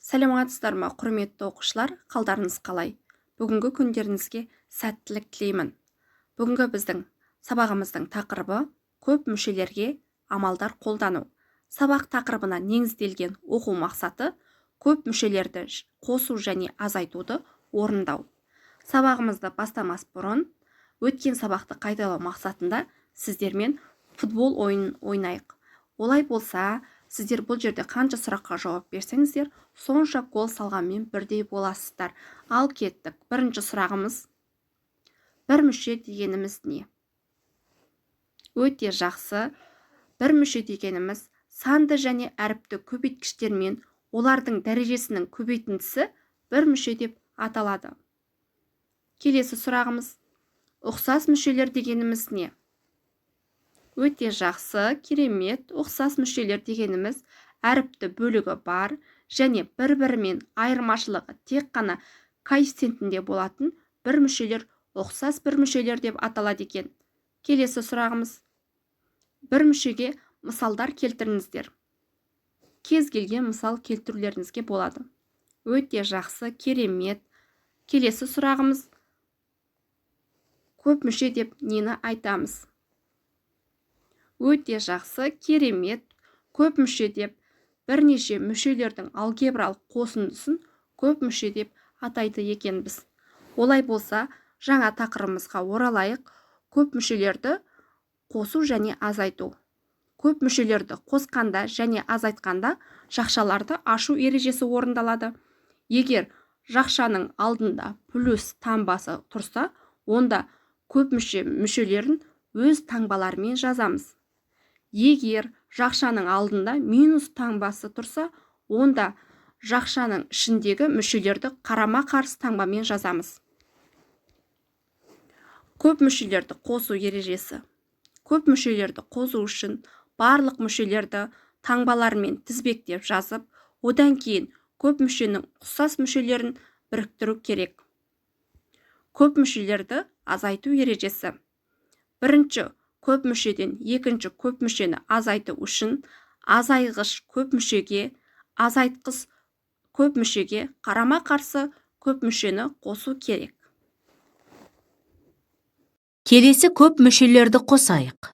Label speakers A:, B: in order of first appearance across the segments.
A: Сәлеметсіздер ма, құрметті оқушылар, қалдарыңыз қалай? Бүгінгі күндеріңізге сәттілік тілеймін. Бүгінгі біздің сабағымыздың тақырыбы көп мүшелерге амалдар қолдану. Сабақ тақырыбына негізделген оқу мақсаты көп мүшелерді қосу және азайтуды орындау. Сабағымызды бастамас бұрын, өткен сабақты қайталау мақсатында сіздермен футбол ойынын ойнайық. Олай болса, сіздер бұл жерде қанша сұраққа жауап берсеңіздер, сонша гол салғанмен бірдей боласыздар. Ал кеттік. Бірінші сұрағымыз: бір мүше дегеніміз не? Өте жақсы. Бір мүше дегеніміз санды және әріпті көбейткіштермен олардың дәрежесінің көбейтіндісі бір мүше деп аталады. Келесі сұрағымыз: ұқсас мүшелер дегеніміз не? Өте жақсы, керемет. Ұқсас мүшелер дегеніміз әріпті бөлігі бар және бір-бірімен айырмашылығы тек қана коэффициентінде болатын бір мүшелер ұқсас бір мүшелер деп аталады екен. Келесі сұрағымыз: бір мүшеге мысалдар келтіріңіздер. Кез келген мысал келтірулеріңізге болады. Өте жақсы, керемет. Келесі сұрағымыз: көп мүше деп нені айтамыз? Өте жақсы, керемет. Көп мүше деп бірнеше мүшелердің алгебралық қосындысын көп мүше деп атайды екенбіз. Олай болса, жаңа тақырыбымызға оралайық. Көп мүшелерді қосу және азайту. Көп мүшелерді қосқанда және азайтқанда жақшаларды ашу ережесі орындалады. Егер жақшаның алдында плюс таңбасы тұрса, онда көп мүшелерін өз таңбаларымен жазамыз. Егер жақшаның алдында минус таңбасы тұрса, онда жақшаның ішіндегі мүшелерді қарама-қарсы таңбамен жазамыз. Көп мүшелерді қосу ережесі. Көп мүшелерді қосу үшін барлық мүшелерді таңбалармен тізбектеп жазып, одан кейін көп мүшенің ұқсас мүшелерін біріктіру керек. Көп мүшелерді азайту ережесі. Бірінші көп мүшеден екінші көп мүшені азайту үшін азайғыш көп мүшеге, азайтқыш көп мүшеге қарама-қарсы көп мүшені қосу керек.
B: Келесі көп мүшелерді қосайық.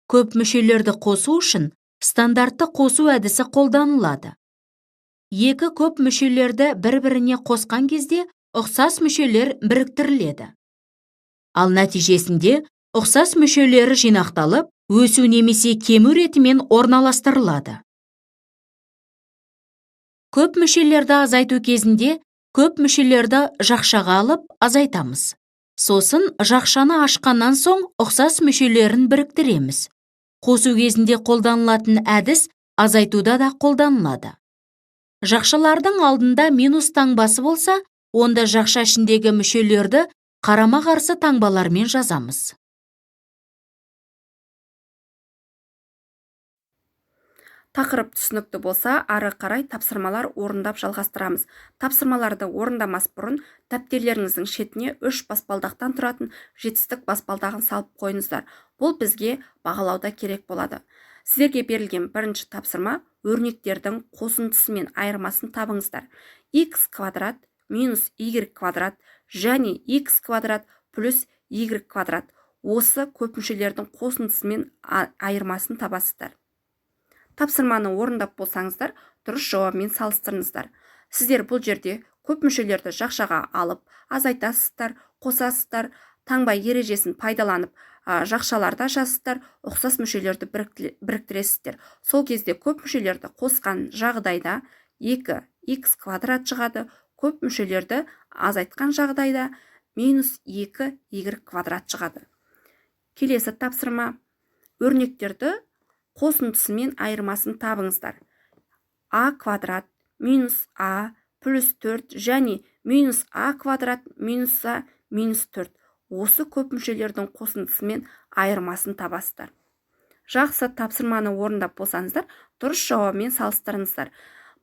B: Көп мүшелерді қосу үшін стандартты қосу әдісі қолданылады. Екі көп мүшелерді бір-біріне қосқан кезде ұқсас мүшелер біріктіріледі. Ал нәтижесінде ұқсас мүшелері жинақталып, өсу немесе кему ретімен орналастырылады. Көп мүшелерді азайту кезінде көп мүшелерді жақшаға алып азайтамыз. Сосын жақшаны ашқаннан соң ұқсас мүшелерін біріктіреміз. Қосу кезінде қолданылатын әдіс азайтуда да қолданылады. Жақшалардың алдында минус таңбасы болса, онда жақша ішіндегі мүшелерді қарама-қарсы таңбалармен жазамыз.
A: Тақырып түсінікті болса, ары қарай тапсырмалар орындап жалғастырамыз. Тапсырмаларды орындамас бұрын дәптерлеріңіздің шетіне 3 баспалдақтан тұратын жетістік баспалдағын салып қойыңыздар. Бұл бізге бағалауда керек болады. Сіздерге берілген бірінші тапсырма: өрнектердің қосындысы мен айырмасын табыңыздар. X квадрат минус Y квадрат және X квадрат плюс Y квадрат. Осы көп мүшелердің қосындысы мен айырмасын табасыздар. Тапсырманы орындап болсаңыздар, дұрыс жауабымен салыстырыңыздар. Сіздер бұл жерде көп мүшелерді жақшаға алып, азайтасыздар, қосасыздар, таңба ережесін пайдаланып, жақшаларда жазасыздар, ұқсас мүшелерді біріктіресіздер. Сол кезде көп мүшелерді қосқан жағдайда 2x квадрат шығады, көп мүшелерді азайтқан жағдайда минус 2y квадрат шығады. Келесі тапсырма: өрнектерді қосындысы мен айырмасын табыңыздар. А квадрат минус А плюс 4 және минус А квадрат минус А минус 4. Осы көп мүшелердің қосындысы мен айырмасын табасыздар. Жақсы, тапсырманы орындап болсаңыздар, дұрыс жауабымен салыстырыңыздар.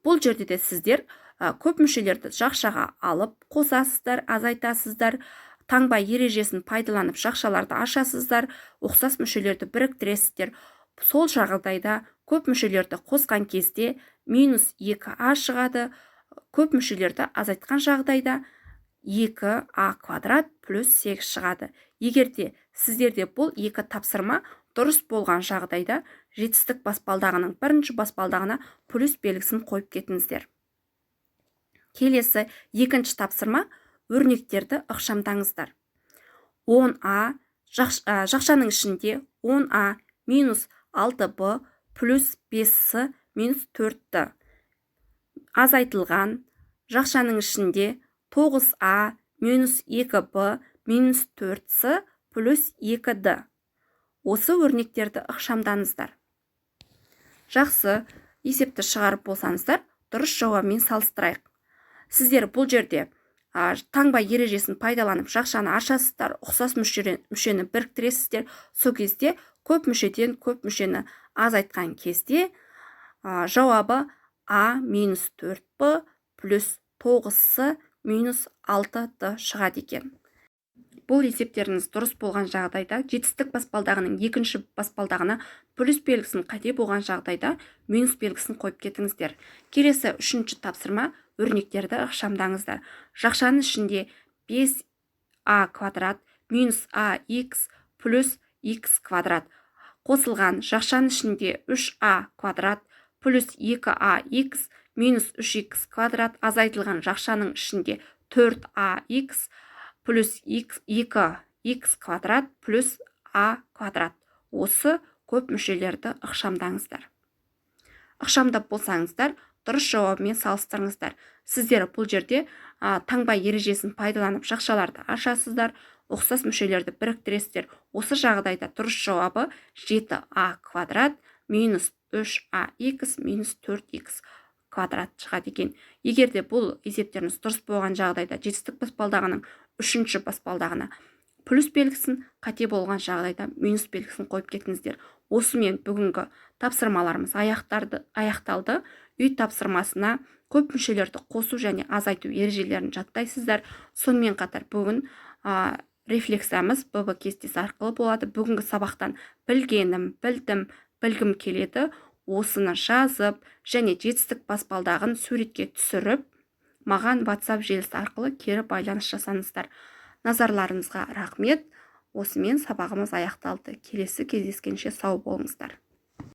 A: Бұл жерде де сіздер көп мүшелерді жақшаға алып қосасыздар, азайтасыздар, таңба ережесін пайдаланып жақшаларды ашасыздар, ұқсас мүшелерді біріктіресіздер. Сол жағдайда көп мүшелерді қосқан кезде минус 2а шығады. Көп мүшелерді азайтқан жағдайда 2а квадрат плюс 8 шығады. Егерде сіздерде бұл екі тапсырма дұрыс болған жағдайда жетістік баспалдағының бірінші баспалдағына плюс белгісін қойып кетіңіздер. Келесі екінші тапсырма, өрнектерді ықшамдаңыздар. 10а жақшаның ішінде 10а минус 6b плюс 5с минус 4д. Азайтылған жақшаның ішінде 9а минус 2b минус 4с плюс 2d. Осы өрнектерді ықшамдаңыздар. Жақсы, есепті шығарып болсаңыздар, дұрыс жауабымен салыстырайық. Сіздер бұл жерде таңба ережесін пайдаланып жақшаны ашасыздар, ұқсас мүшені біріктіресіздер. Сол кезде көп мүшеден көп мүшені азайтқан кезде жауабы а минус 4b плюс 9с минус 6d шығады екен. Бұл есептеріңіз дұрыс болған жағдайда жетістік баспалдағының екінші баспалдағына плюс белгісін қате болған жағдайда минус белгісін қойып кетіңіздер. Келесі үшінші тапсырма, өрнектерді ықшамдаңыздар. Жақшаның ішінде 5а квадрат минус ax плюс x квадрат қосылған жақшаның ішінде 3а квадрат плюс 2ax минус 3x квадрат азайтылған жақшаның ішінде 4ax плюс 2x квадрат плюс а квадрат. Осы көп мүшелерді ықшамдаңыздар. Ықшамдап болсаңыздар, дұрыс жауабымен салыстырыңыздар. Сіздер бұл жерде таңба ережесін пайдаланып жақшаларды ашасыздар, ұқсас мүшелерді біріктіресіздер. Осы жағдайда дұрыс жауабы 7а квадрат минус 3ax минус 4x квадрат шығады екен. Егерде бұл есептеріңіз дұрыс болған жағдайда жетістік баспалдағының үшінші баспалдағына плюс белгісін, қате болған жағдайда минус белгісін қойып кетіңіздер. Осымен бүгінгі тапсырмаларымыз аяқталды. Үй тапсырмасына көп мүшелерді қосу және азайту ережелерін жаттайсыздар. Сонымен қатар бүгін рефлексиямыз ББ кестесі арқылы болады. Бүгінгі сабақтан білгім келеді. Осыны жазып және жетістік баспалдағын суретке түсіріп, маған WhatsApp желісі арқылы кері байланыс жасаңыздар. Назарларыңызға рахмет. Осымен сабағымыз аяқталды. Келесі кездескенше сау болыңыздар.